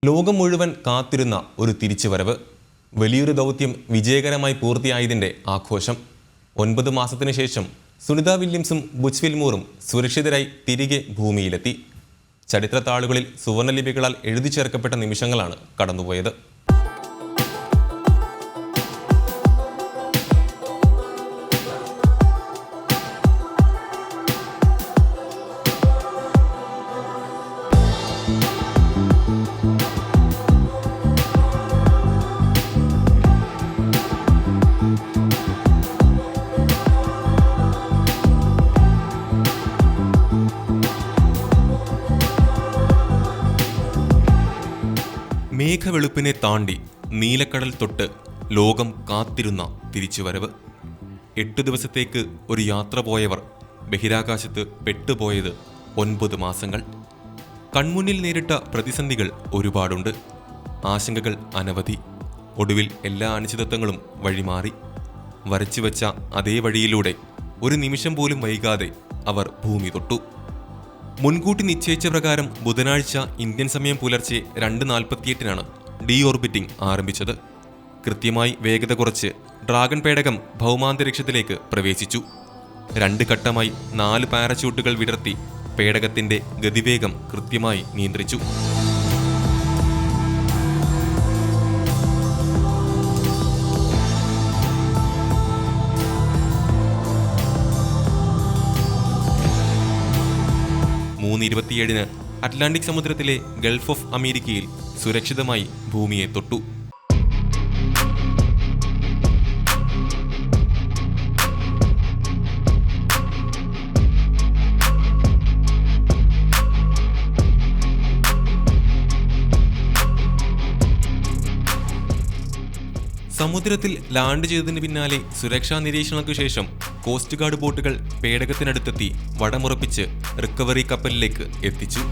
ലോകം മുഴുവൻ കാത്തിരുന്ന ഒരു തിരിച്ചുവരവ്. വലിയൊരു ദൗത്യം വിജയകരമായി പൂർത്തിയായതിൻ്റെ ആഘോഷം. 9 മാസത്തിനു ശേഷം സുനിത വില്യംസും ബുച്ച് വിൽമോറും സുരക്ഷിതരായി തിരികെ ഭൂമിയിലെത്തി. ചരിത്രത്താളുകളിൽ സുവർണലിപികളാൽ എഴുതി ചേർക്കപ്പെട്ട നിമിഷങ്ങളാണ് കടന്നുപോയത്. മേഘവെളുപ്പിനെ താണ്ടി നീലക്കടൽ തൊട്ട് ലോകം കാത്തിരുന്ന തിരിച്ചുവരവ്. 8 ദിവസത്തേക്ക് ഒരു യാത്ര പോയവർ ബഹിരാകാശത്ത് പെട്ടുപോയത് 9 മാസങ്ങൾ. കൺമുന്നിൽ നേരിട്ട പ്രതിസന്ധികൾ ഒരുപാടുണ്ട്, ആശങ്കകൾ അനവധി. ഒടുവിൽ എല്ലാ അനിശ്ചിതത്വങ്ങളും വഴിമാറി. വരച്ചുവെച്ച അതേ വഴിയിലൂടെ ഒരു നിമിഷം പോലും വൈകാതെ അവർ ഭൂമി തൊട്ടു. മുൻകൂട്ടി നിശ്ചയിച്ച പ്രകാരം ബുധനാഴ്ച ഇന്ത്യൻ സമയം പുലർച്ചെ 2:48 ഡി ഓർബിറ്റിംഗ് ആരംഭിച്ചത്. കൃത്യമായി വേഗത കുറച്ച് ഡ്രാഗൺ പേടകം ഭൗമാന്തരീക്ഷത്തിലേക്ക് പ്രവേശിച്ചു. 2 ഘട്ടമായി 4 പാരച്യൂട്ടുകൾ വിടർത്തി പേടകത്തിന്റെ ഗതിവേഗം കൃത്യമായി നിയന്ത്രിച്ചു. അറ്റ്ലാന്റിക് സമുദ്രത്തിലെ ഗൾഫ് ഓഫ് അമേരിക്കയിൽ സുരക്ഷിതമായി ഭൂമിയെ തൊട്ടു. സമുദ്രത്തിൽ ലാൻഡ് ചെയ്തതിന് പിന്നാലെ സുരക്ഷാ നിരീക്ഷണങ്ങൾക്ക് ശേഷം കോസ്റ്റ് ഗാർഡ് ബോട്ടുകൾ പേടകത്തിനടുത്തെത്തി വടമുറപ്പിച്ച് റിക്കവറി കപ്പലിലേക്ക് എത്തിച്ചു.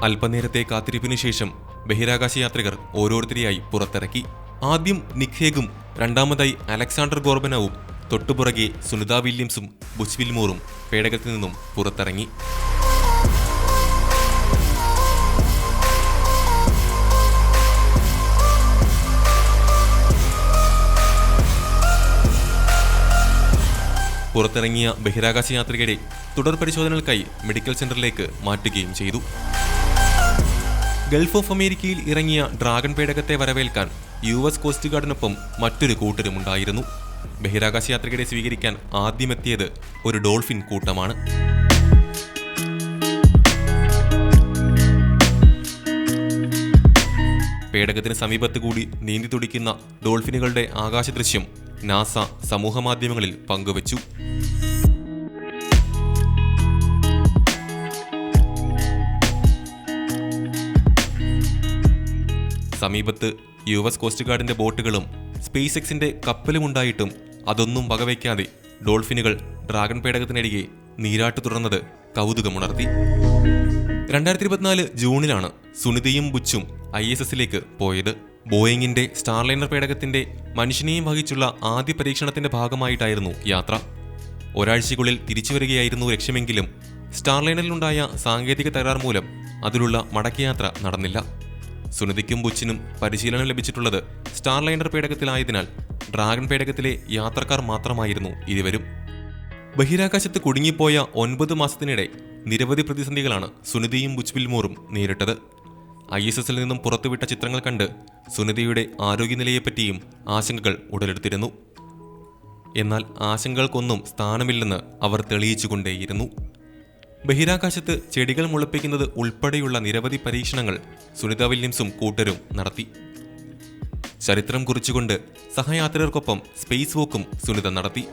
അല്പനേരത്തെ കാത്തിരിപ്പിനു ശേഷം ബഹിരാകാശ യാത്രികർ ഓരോരുത്തരെയായി പുറത്തിറക്കി. ആദ്യം നിക് ഹേഗും രണ്ടാമതായി അലക്സാണ്ടർ ഗോർബനോവും തൊട്ടുപുറകെ സുനിത വില്യംസും ബുച്ച് വിൽമോറും പേടകത്തിൽ നിന്നും പുറത്തിറങ്ങി. പുറത്തിറങ്ങിയ ബഹിരാകാശ യാത്രികരെ തുടർ പരിശോധനകൾക്കായി മെഡിക്കൽ സെന്ററിലേക്ക് മാറ്റുകയും ചെയ്തു. ഗൾഫ് ഓഫ് അമേരിക്കയിൽ ഇറങ്ങിയ ഡ്രാഗൺ പേടകത്തെ വരവേൽക്കാൻ US കോസ്റ്റ് ഗാർഡിനൊപ്പം മറ്റൊരു കൂട്ടരുമുണ്ടായിരുന്നു. ബഹിരാകാശ യാത്രികരെ സ്വീകരിക്കാൻ ആദ്യമെത്തിയത് ഒരു ഡോൾഫിൻ കൂട്ടമാണ്. പേടകത്തിന് സമീപത്ത് കൂടി നീന്തി തുടിക്കുന്ന ഡോൾഫിനുകളുടെ ആകാശ ദൃശ്യം നാസ സമൂഹമാധ്യമങ്ങളിൽ പങ്കുവച്ചു. സമീപത്ത് US കോസ്റ്റ് ഗാർഡിന്റെ ബോട്ടുകളും സ്പേസ് എക്സിന്റെ കപ്പലും ഉണ്ടായിട്ടും അതൊന്നും വകവയ്ക്കാതെ ഡോൾഫിനുകൾ ഡ്രാഗൺ പേടകത്തിനരികെ നീരാട്ട് തുടർന്നത് കൗതുകമുണർത്തി. 2024 ജൂണിലാണ് സുനിതയും ബുച്ചും ISSലേക്ക് പോയത്. ബോയിങ്ങിന്റെ സ്റ്റാർലൈനർ പേടകത്തിന്റെ മനുഷ്യനെയും വഹിച്ചുള്ള ആദ്യ പരീക്ഷണത്തിന്റെ ഭാഗമായിട്ടായിരുന്നു യാത്ര. ഒരാഴ്ചയ്ക്കുള്ളിൽ തിരിച്ചു വരികയായിരുന്നു ലക്ഷ്യമെങ്കിലും സ്റ്റാർലൈനറിലുണ്ടായ സാങ്കേതിക തകരാർ മൂലം അതിലുള്ള മടക്കയാത്ര നടന്നില്ല. സുനിതയ്ക്കും ബുച്ചിനും പരിശീലനം ലഭിച്ചിട്ടുള്ളത് സ്റ്റാർലൈനർ പേടകത്തിലായതിനാൽ ഡ്രാഗൺ പേടകത്തിലെ യാത്രക്കാർ മാത്രമായിരുന്നു ഇരുവരും. ബഹിരാകാശത്ത് കുടുങ്ങിപ്പോയ 9 മാസത്തിനിടെ നിരവധി പ്രതിസന്ധികളാണ് സുനിതയും ബുച്ച് വിൽമോറും നേരിട്ടത്. ISSൽ നിന്നും പുറത്തുവിട്ട ചിത്രങ്ങൾ കണ്ട് സുനിതയുടെ ആരോഗ്യനിലയെപ്പറ്റിയും ആശങ്കകൾ ഉടലെടുത്തിരുന്നു. എന്നാൽ ആശങ്കകൾക്കൊന്നും സ്ഥാനമില്ലെന്ന് അവർ തെളിയിച്ചുകൊണ്ടേയിരുന്നു. ബഹിരാകാശത്ത് ചെടികൾ മുളപ്പിക്കുന്നത് ഉൾപ്പെടെയുള്ള നിരവധി പരീക്ഷണങ്ങൾ സുനിത വില്യംസും കൂട്ടരും നടത്തി. ചരിത്രം കുറിച്ചുകൊണ്ട് സഹയാത്രികർക്കൊപ്പം സ്പേസ് വോക്കും സുനിത നടത്തി.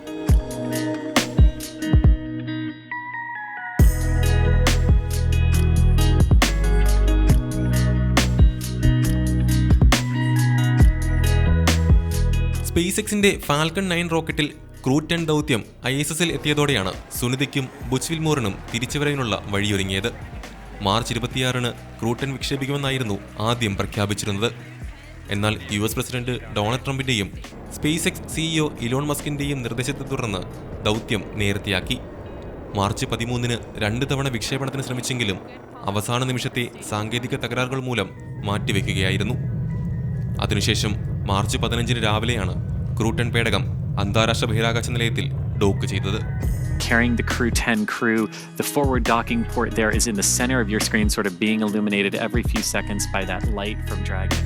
സ്പേസ് എക്സിന്റെ ഫാൽക്കൺ 9 റോക്കറ്റിൽ ക്രൂ 10 ദൗത്യം ISSൽ എത്തിയതോടെയാണ് സുനിതയ്ക്കും ബുച്ച് വിൽമോറിനും തിരിച്ചുവരവിനുള്ള വഴിയൊരുങ്ങിയത്. മാർച്ച് 26-ന് ക്രൂ 10 വിക്ഷേപിക്കുമെന്നായിരുന്നു ആദ്യം പ്രഖ്യാപിച്ചിരുന്നത്. എന്നാൽ US പ്രസിഡന്റ് ഡൊണാൾഡ് ട്രംപിന്റെയും സ്പേസ് എക്സ് CEO ഇലോൺ മസ്കിന്റെയും നിർദ്ദേശത്തെ തുടർന്ന് ദൗത്യം നേരത്തെയാക്കി. മാർച്ച് 13-ന് 2 തവണ വിക്ഷേപണത്തിന് ശ്രമിച്ചെങ്കിലും അവസാന നിമിഷത്തെ സാങ്കേതിക തകരാറുകൾ മൂലം മാറ്റിവെക്കുകയായിരുന്നു. അതിനുശേഷം മാർച്ച് 15-ന് രാവിലെയാണ് ക്രൂ 10 പേടകം അന്താരാഷ്ട്ര ബഹിരാകാശ നിലയത്തിൽ ഡോക്ക് ചെയ്തത്. Carrying the Crew 10 crew, the forward docking port there is in the center of your screen, sort of being illuminated every few seconds by that light from Dragon.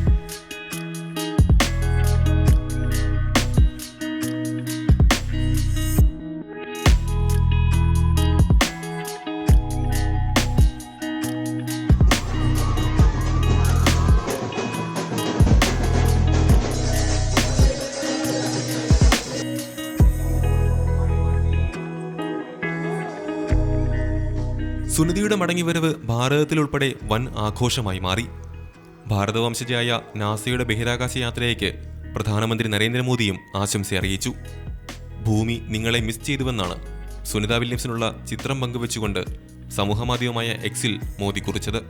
സുനിതയുടെ മടങ്ങിവരവ് ഭാരതത്തിലുൾപ്പെടെ വൻ ആഘോഷമായി മാറി. ഭാരതവംശജയായ നാസയുടെ ബഹിരാകാശ യാത്രയ്ക്ക് പ്രധാനമന്ത്രി നരേന്ദ്രമോദിയും ആശംസ അറിയിച്ചു. ഭൂമി നിങ്ങളെ മിസ് ചെയ്തുവെന്നാണ് സുനിത വില്യംസിനുള്ള ചിത്രം പങ്കുവെച്ചുകൊണ്ട് സമൂഹമാധ്യമമായ എക്സിൽ മോദി കുറിച്ചത്.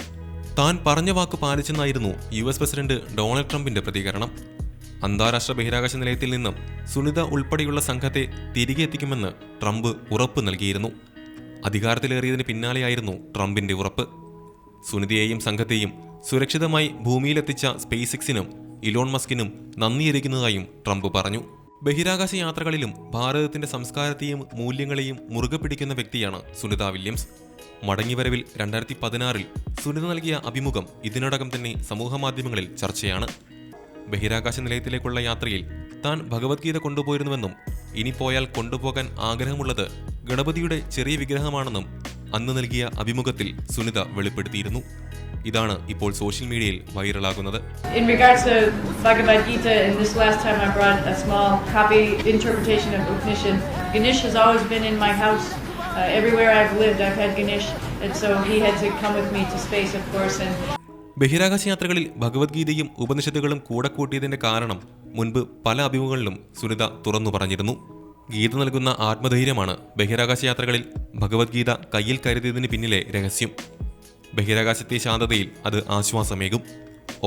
താൻ പറഞ്ഞ വാക്ക് പാലിച്ചെന്നായിരുന്നു US പ്രസിഡന്റ് ഡൊണാൾഡ് ട്രംപിന്റെ പ്രതികരണം. അന്താരാഷ്ട്ര ബഹിരാകാശ നിലയത്തിൽ നിന്നും സുനിത ഉൾപ്പെടെയുള്ള സംഘത്തെ തിരികെ എത്തിക്കുമെന്ന് ട്രംപ് ഉറപ്പ് നൽകിയിരുന്നു. അധികാരത്തിലേറിയതിന് പിന്നാലെയായിരുന്നു ട്രംപിന്റെ ഉറപ്പ്. സുനിതയെയും സംഘത്തെയും സുരക്ഷിതമായി ഭൂമിയിലെത്തിച്ച സ്പേസ് എക്സിനും ഇലോൺ മസ്കിനും നന്ദിയറിയിക്കുന്നതായും ട്രംപ് പറഞ്ഞു. ബഹിരാകാശ യാത്രകളിലും ഭാരതത്തിന്റെ സംസ്കാരത്തെയും മൂല്യങ്ങളെയും മുറുകെ പിടിക്കുന്ന വ്യക്തിയാണ് സുനിത വില്യംസ്. മടങ്ങിവരവിൽ 2016-ൽ സുനിത നൽകിയ അഭിമുഖം ഇതിനോടകം തന്നെ സമൂഹമാധ്യമങ്ങളിൽ ചർച്ചയാണ്. ബഹിരാകാശ നിലയത്തിലേക്കുള്ള യാത്രയിൽ താൻ ഭഗവത്ഗീത കൊണ്ടുപോയിരുന്നുവെന്നും ഇനി പോയാൽ കൊണ്ടുപോകാൻ ആഗ്രഹമുള്ളത് ഗണപതിയുടെ ചെറിയ വിഗ്രഹമാണെന്നും അന്ന് നൽകിയ അഭിമുഖത്തിൽ സുനിത വെളിപ്പെടുത്തിയിരുന്നു. ഇതാണ് ഇപ്പോൾ സോഷ്യൽ മീഡിയയിൽ വൈറലാകുന്നത്. In regards to Bhagavad Gita, and this last time I brought a small copy interpretation of Upanishad. Ganesh has always been in my house. Everywhere I've lived, I've had Ganesh, and so he had to come with me to space, of course. ബഹിരാകാശ യാത്രകളിൽ ഭഗവത്ഗീതയും ഉപനിഷത്തുകളും കൂടെ കൂട്ടിയതിന്റെ കാരണം മുൻപ് പല അഭിമുഖങ്ങളിലും സുനിത തുറന്നു പറഞ്ഞിരുന്നു. ഗീത നൽകുന്ന ആത്മധൈര്യമാണ് ബഹിരാകാശ യാത്രകളിൽ ഭഗവത്ഗീത കയ്യിൽ കരുതിയതിന് പിന്നിലെ രഹസ്യം. ബഹിരാകാശത്തെ ശാന്തതയിൽ അത് ആശ്വാസമേകും,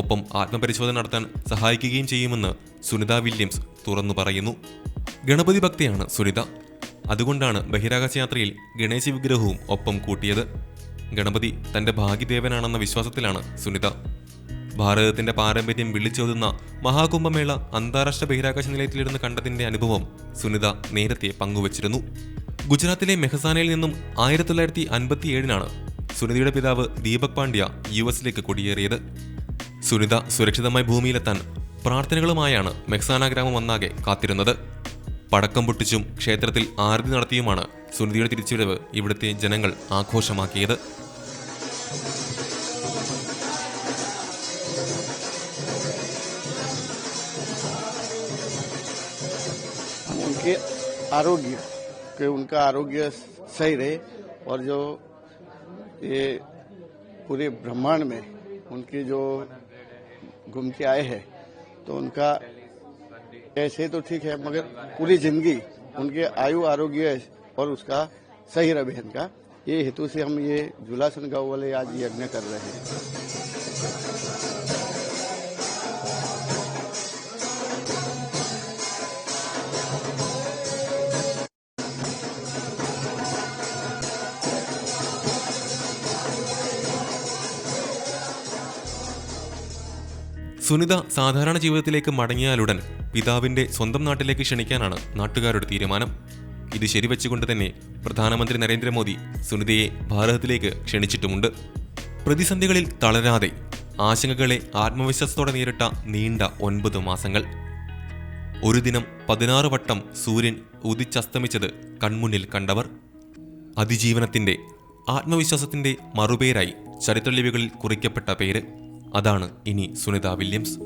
ഒപ്പം ആത്മപരിശോധന നടത്താൻ സഹായിക്കുകയും ചെയ്യുമെന്ന് സുനിത വില്യംസ് തുറന്നു പറയുന്നു. ഗണപതി ഭക്തയാണ് സുനിത. അതുകൊണ്ടാണ് ബഹിരാകാശ യാത്രയിൽ ഗണേശ വിഗ്രഹവും ഒപ്പം കൂട്ടിയത്. ഗണപതി തന്റെ ഭാഗ്യദേവനാണെന്ന വിശ്വാസത്തിലാണ് സുനിത. ഭാരതത്തിന്റെ പാരമ്പര്യം വിളിച്ചോതുന്ന മഹാകുംഭമേള അന്താരാഷ്ട്ര ബഹിരാകാശ നിലയത്തിലിരുന്ന് കണ്ടതിന്റെ അനുഭവം സുനിത നേരത്തെ പങ്കുവച്ചിരുന്നു. ഗുജറാത്തിലെ മെഹസാനയിൽ നിന്നും 1957-നാണ് സുനിതയുടെ പിതാവ് ദീപക് പാണ്ഡ്യ US-ലേക്ക് കുടിയേറിയത്. സുനിത സുരക്ഷിതമായി ഭൂമിയിലെത്താൻ പ്രാർത്ഥനകളുമായാണ് മെഹ്സാന ഗ്രാമം ഒന്നാകെ കാത്തിരുന്നത്. പടക്കം പൊട്ടിച്ചും ക്ഷേത്രത്തിൽ ആരതി നടത്തിയുമാണ് സുനിതയുടെ തിരിച്ചുവരവ് ഇവിടുത്തെ ജനങ്ങൾ ആഘോഷമാക്കിയത്. उनके आरोग्य कि उनका आरोग्य सही रहे और जो ये पूरे ब्रह्मांड में उनके जो घूम के आए हैं तो उनका ऐसे तो ठीक है, मगर पूरी जिंदगी उनके आयु आरोग्य और उसका सही रहे इनका, ये हेतु से हम ये जुलासन गांव वाले आज यज्ञ कर रहे हैं. സുനിത സാധാരണ ജീവിതത്തിലേക്ക് മടങ്ങിയാലുടൻ പിതാവിന്റെ സ്വന്തം നാട്ടിലേക്ക് ക്ഷണിക്കാനാണ് നാട്ടുകാരുടെ തീരുമാനം. ഇത് ശരിവെച്ചുകൊണ്ട് തന്നെ പ്രധാനമന്ത്രി നരേന്ദ്രമോദി സുനിതയെ ഭാരതത്തിലേക്ക് ക്ഷണിച്ചിട്ടുമുണ്ട്. പ്രതിസന്ധികളിൽ തളരാതെ ആശങ്കകളെ ആത്മവിശ്വാസത്തോടെ നേരിട്ട നീണ്ട 9 മാസങ്ങൾ. ഒരു ദിനം 16 വട്ടം സൂര്യൻ ഉദിച്ചസ്തമിച്ചത് കൺമുന്നിൽ കണ്ടവർ. അതിജീവനത്തിന്റെ ആത്മവിശ്വാസത്തിന്റെ മറുപേരായി ചരിത്രലിപികളിൽ കുറിക്കപ്പെട്ട പേര്. അതാണ് ഇനി സുനിത വില്യംസ്.